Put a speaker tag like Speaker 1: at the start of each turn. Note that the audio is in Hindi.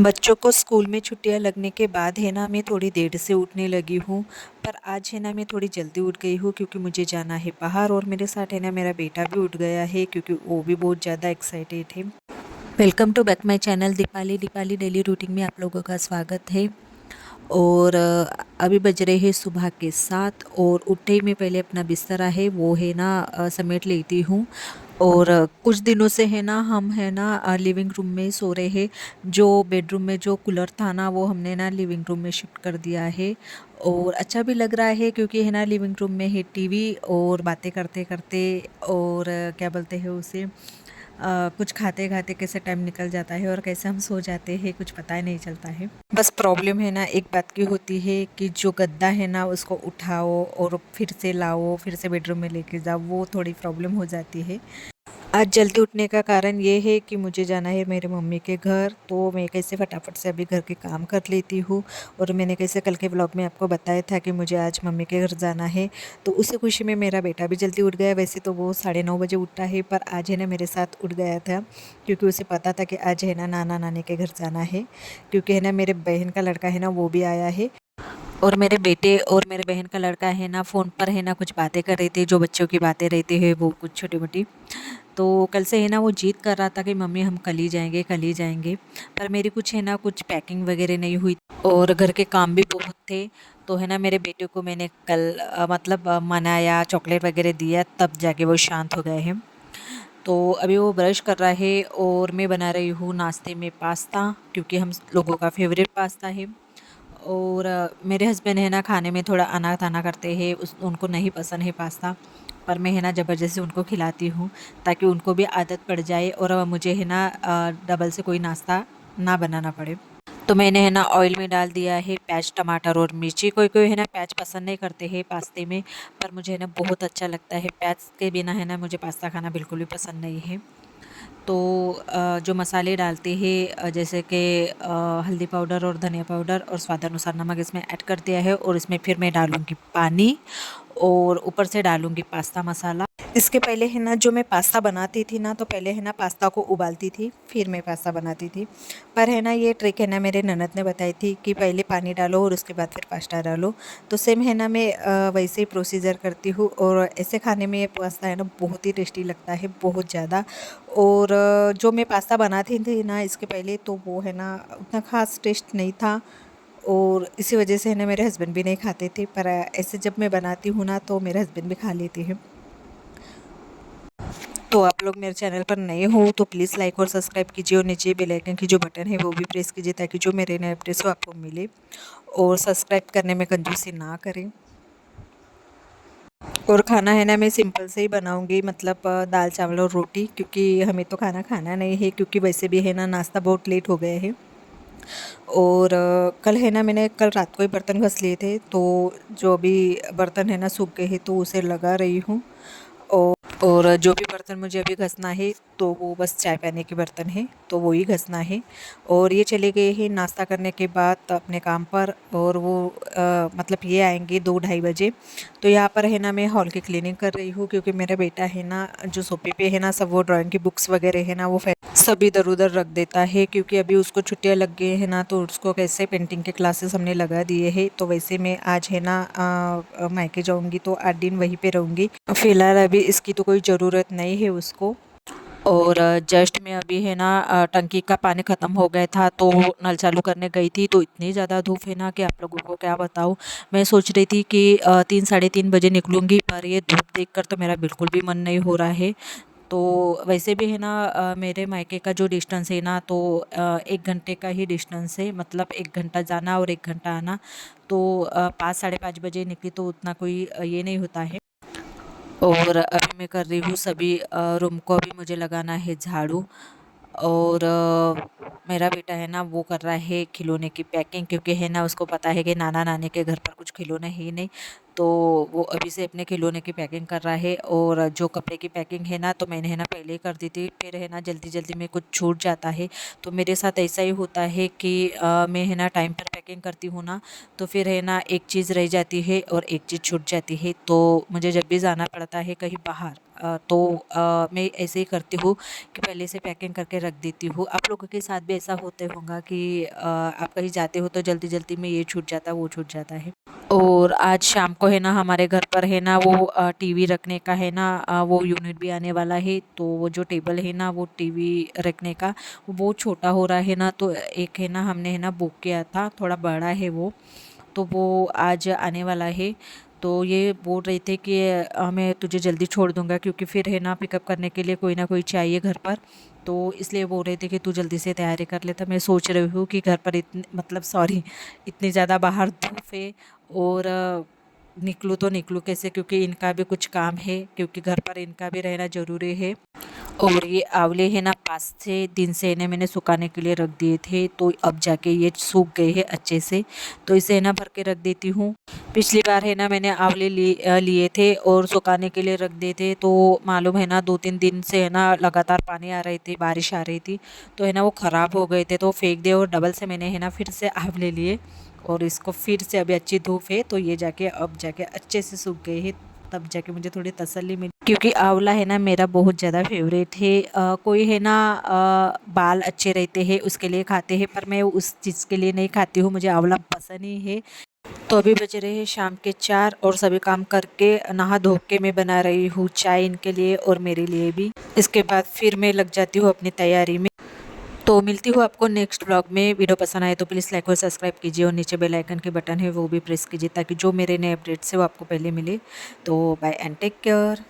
Speaker 1: बच्चों को स्कूल में छुट्टियां लगने के बाद है ना मैं थोड़ी देर से उठने लगी हूँ। पर आज है ना मैं थोड़ी जल्दी उठ गई हूँ क्योंकि मुझे जाना है बाहर और मेरे साथ है ना मेरा बेटा भी उठ गया है क्योंकि वो भी बहुत ज़्यादा एक्साइटेड है। Welcome to back my channel Deepali Deepali daily routine में आप लोगों का स्वागत है। और अभी बज रहे हैं सुबह के 7 और उठते ही मैं पहले अपना बिस्तरा है वो है ना समेट लेती हूँ। और कुछ दिनों से है ना हम है ना लिविंग रूम में ही सो रहे हैं। जो बेडरूम में जो कूलर था ना वो हमने ना लिविंग रूम में शिफ्ट कर दिया है। और अच्छा भी लग रहा है क्योंकि है ना लिविंग रूम में है टीवी और बातें करते करते और क्या बोलते हैं उसे कुछ खाते खाते कैसे टाइम निकल जाता है और कैसे हम सो जाते हैं कुछ पता ही नहीं चलता है। बस प्रॉब्लम है ना एक बात की होती है कि जो गद्दा है ना उसको उठाओ और फिर से लाओ फिर से बेडरूम में लेके जाओ, वो थोड़ी प्रॉब्लम हो जाती है। आज जल्दी उठने का कारण ये है कि मुझे जाना है मेरे मम्मी के घर, तो मैं कैसे फटाफट से अभी घर के काम कर लेती हूँ। और मैंने कैसे कल के व्लॉग में आपको बताया था कि मुझे आज मम्मी के घर जाना है, तो उसी खुशी में मेरा बेटा भी जल्दी उठ गया। वैसे तो वो 9:30 बजे उठता है पर आज है ना मेरे साथ उठ गया था क्योंकि उसे पता था कि आज है ना नाना नानी के घर जाना है। क्योंकि है ना मेरे बहन का लड़का है ना वो भी आया है और मेरे बेटे और मेरे बहन का लड़का है ना फ़ोन पर है ना कुछ बातें कर रहे थे, जो बच्चों की बातें रहती है वो कुछ छोटी मोटी। तो कल से है ना वो जिद कर रहा था कि मम्मी हम कल ही जाएंगे कल ही जाएंगे। पर मेरी कुछ है ना कुछ पैकिंग वगैरह नहीं हुई और घर के काम भी बहुत थे। तो है ना मेरे बेटे को मैंने कल मतलब मनाया, चॉकलेट वगैरह दिया, तब जाके वो शांत हो गए हैं। तो अभी वो ब्रश कर रहा है और मैं बना रही हूँ नाश्ते में पास्ता, क्योंकि हम लोगों का फेवरेट पास्ता है। और मेरे हस्बैंड है ना खाने में थोड़ा अना-ताना करते हैं, उस उनको नहीं पसंद है पास्ता। पर मैं है ना ज़बरदस्ती उनको खिलाती हूँ ताकि उनको भी आदत पड़ जाए और मुझे है ना डबल से कोई नाश्ता ना बनाना पड़े। तो मैंने है ना ऑयल में डाल दिया है प्याज, टमाटर और मिर्ची। कोई कोई है ना प्याज पसंद नहीं करते हैं पास्ते में, पर मुझे है ना बहुत अच्छा लगता है। प्याज के बिना है ना मुझे पास्ता खाना बिल्कुल भी पसंद नहीं है। तो जो मसाले डालते हैं जैसे कि हल्दी पाउडर और धनिया पाउडर और स्वाद अनुसार नमक इसमें ऐड कर दिया है और इसमें फिर मैं डालूँगी पानी और ऊपर से डालूँगी पास्ता मसाला। इसके पहले है ना जो मैं पास्ता बनाती थी ना, तो पहले है ना पास्ता को उबालती थी फिर मैं पास्ता बनाती थी। पर है ना ये ट्रिक है ना मेरे ननद ने बताई थी कि पहले पानी डालो और उसके बाद फिर पास्ता डालो। तो सेम है ना मैं वैसे ही प्रोसीजर करती हूँ और ऐसे खाने में ये पास्ता है ना बहुत ही टेस्टी लगता है, बहुत ज़्यादा। और जो मैं पास्ता बनाती थी ना इसके पहले, तो वो है ना उतना ख़ास टेस्ट नहीं था और इसी वजह से है ना मेरे हस्बैंड भी नहीं खाते थे। पर ऐसे जब मैं बनाती हूँ ना तो मेरे हस्बैंड भी खा लेते हैं। तो आप लोग मेरे चैनल पर नए हो तो प्लीज़ लाइक और सब्सक्राइब कीजिए और नीचे बेल आइकन की जो बटन है वो भी प्रेस कीजिए ताकि जो मेरे नए अपडेट्स हो आपको मिले। और सब्सक्राइब करने में कंजूसी ना करें। और खाना है ना मैं सिंपल से ही बनाऊंगी, मतलब दाल चावल और रोटी, क्योंकि हमें तो खाना खाना नहीं है क्योंकि वैसे भी है ना नाश्ता बहुत लेट हो गए हैं। और कल है ना मैंने कल रात को ही बर्तन घस लिए थे, तो जो भी बर्तन है ना सूख गए हैं तो उसे लगा रही हूँ। और जो भी बर्तन मुझे अभी घसना है तो वो बस चाय पानी के बर्तन हैं तो वो ही घसना है। और ये चले गए हैं नाश्ता करने के बाद अपने काम पर, और वो मतलब ये आएंगे 2-2:30 बजे। तो यहाँ पर है ना मैं हॉल की क्लीनिंग कर रही हूँ क्योंकि मेरा बेटा है ना जो सोफे पे है ना सब वो ड्राइंग की बुक्स वगैरह है ना वो सब इधर उधर रख देता है, क्योंकि अभी उसको छुट्टियां लग गई है ना तो उसको कैसे पेंटिंग के क्लासेस हमने लगा दिए हैं। तो वैसे मैं आज है ना मायके जाऊंगी तो 8 दिन वहीं पे रहूंगी। फिलहाल अभी इसकी तो कोई ज़रूरत नहीं है उसको। और जस्ट मैं अभी है ना टंकी का पानी ख़त्म हो गया था तो नल चालू करने गई थी, तो इतनी ज़्यादा धूप है ना कि आप लोगों को क्या बताऊँ। मैं सोच रही थी कि 3-3:30 बजे निकलूँगी, पर ये धूप देखकर तो मेरा बिल्कुल भी मन नहीं हो रहा है। तो वैसे भी है ना मेरे मायके का जो डिस्टेंस है ना तो 1 घंटे का ही डिस्टेंस है, मतलब 1 घंटा जाना और 1 घंटा आना। तो 5-5:30 बजे निकली तो उतना कोई ये नहीं होता है। और अभी मैं कर रही हूँ सभी रूम को, अभी मुझे लगाना है झाड़ू। और मेरा बेटा है ना वो कर रहा है खिलौने की पैकिंग, क्योंकि है ना उसको पता है कि नाना नानी के घर पर कुछ खिलौने है ही नहीं। तो वो अभी से अपने खिलौने की पैकिंग कर रहा है। और जो कपड़े की पैकिंग है ना तो मैंने है ना पहले ही कर दी थी, फिर है ना जल्दी जल्दी में कुछ छूट जाता है। तो मेरे साथ ऐसा ही होता है कि मैं है ना टाइम पर पैकिंग करती हूँ ना तो फिर है ना एक चीज़ रह जाती है और एक चीज़ छूट जाती है। तो मुझे जब भी जाना पड़ता है कहीं बाहर तो मैं ऐसे ही करती हूँ कि पहले से पैकिंग करके रख देती हूँ। आप लोगों के साथ भी ऐसा होता होगा कि आप कहीं जाते हो तो जल्दी जल्दी में ये छूट जाता है वो छूट जाता है। और आज शाम को है ना हमारे घर पर है ना वो टीवी रखने का है ना वो यूनिट भी आने वाला है। तो वो जो टेबल है ना वो टीवी रखने का वो बहुत छोटा हो रहा है ना, तो एक है ना हमने है ना बुक किया था, थोड़ा बड़ा है वो, तो वो आज आने वाला है। तो ये बोल रहे थे कि मैं तुझे जल्दी छोड़ दूंगा क्योंकि फिर है ना पिकअप करने के लिए कोई ना कोई चाहिए घर पर। तो इसलिए बोल रहे थे कि तू जल्दी से तैयारी कर ले। तो मैं सोच रही हूँ कि घर पर इतनी मतलब सॉरी इतनी ज़्यादा बाहर धूप है और निकलूँ तो निकलूँ कैसे, क्योंकि इनका भी कुछ काम है, क्योंकि घर पर इनका भी रहना ज़रूरी है। और ये आंवले है ना 5 से दिन से इन्हें मैंने सुखाने के लिए रख दिए थे, तो अब जाके ये सूख गए हैं अच्छे से। तो इसे है ना भर के रख देती हूँ। पिछली बार है ना मैंने आंवले लिए थे और सुखाने के लिए रख दिए थे, तो मालूम है ना 2-3 दिन से है ना लगातार पानी आ रही थी, बारिश आ रही थी, तो है ना वो ख़राब हो गए थे, तो फेंक दिए। और डबल से मैंने है ना फिर से आंवले लिए और इसको फिर से अभी अच्छी धूप है तो ये जाके अब जाके अच्छे से सूख गए हैं। तब जाके मुझे थोड़ी तसल्ली मिली, क्योंकि आंवला है ना मेरा बहुत ज़्यादा फेवरेट है। कोई है ना बाल अच्छे रहते हैं उसके लिए खाते हैं, पर मैं उस चीज़ के लिए नहीं खाती हूँ, मुझे आंवला पसंद ही है। तो अभी बज रहे हैं शाम के 4 और सभी काम करके नहा धो के मैं बना रही हूँ चाय इनके लिए और मेरे लिए भी। इसके बाद फिर मैं लग जाती हूँ अपनी तैयारी में। तो मिलती हूँ आपको नेक्स्ट ब्लॉग में। वीडियो पसंद आए तो प्लीज़ लाइक और सब्सक्राइब कीजिए और नीचे बेल आइकन के बटन है वो भी प्रेस कीजिए ताकि जो मेरे नए अपडेट्स है वो आपको पहले मिले। तो बाय एंड टेक केयर।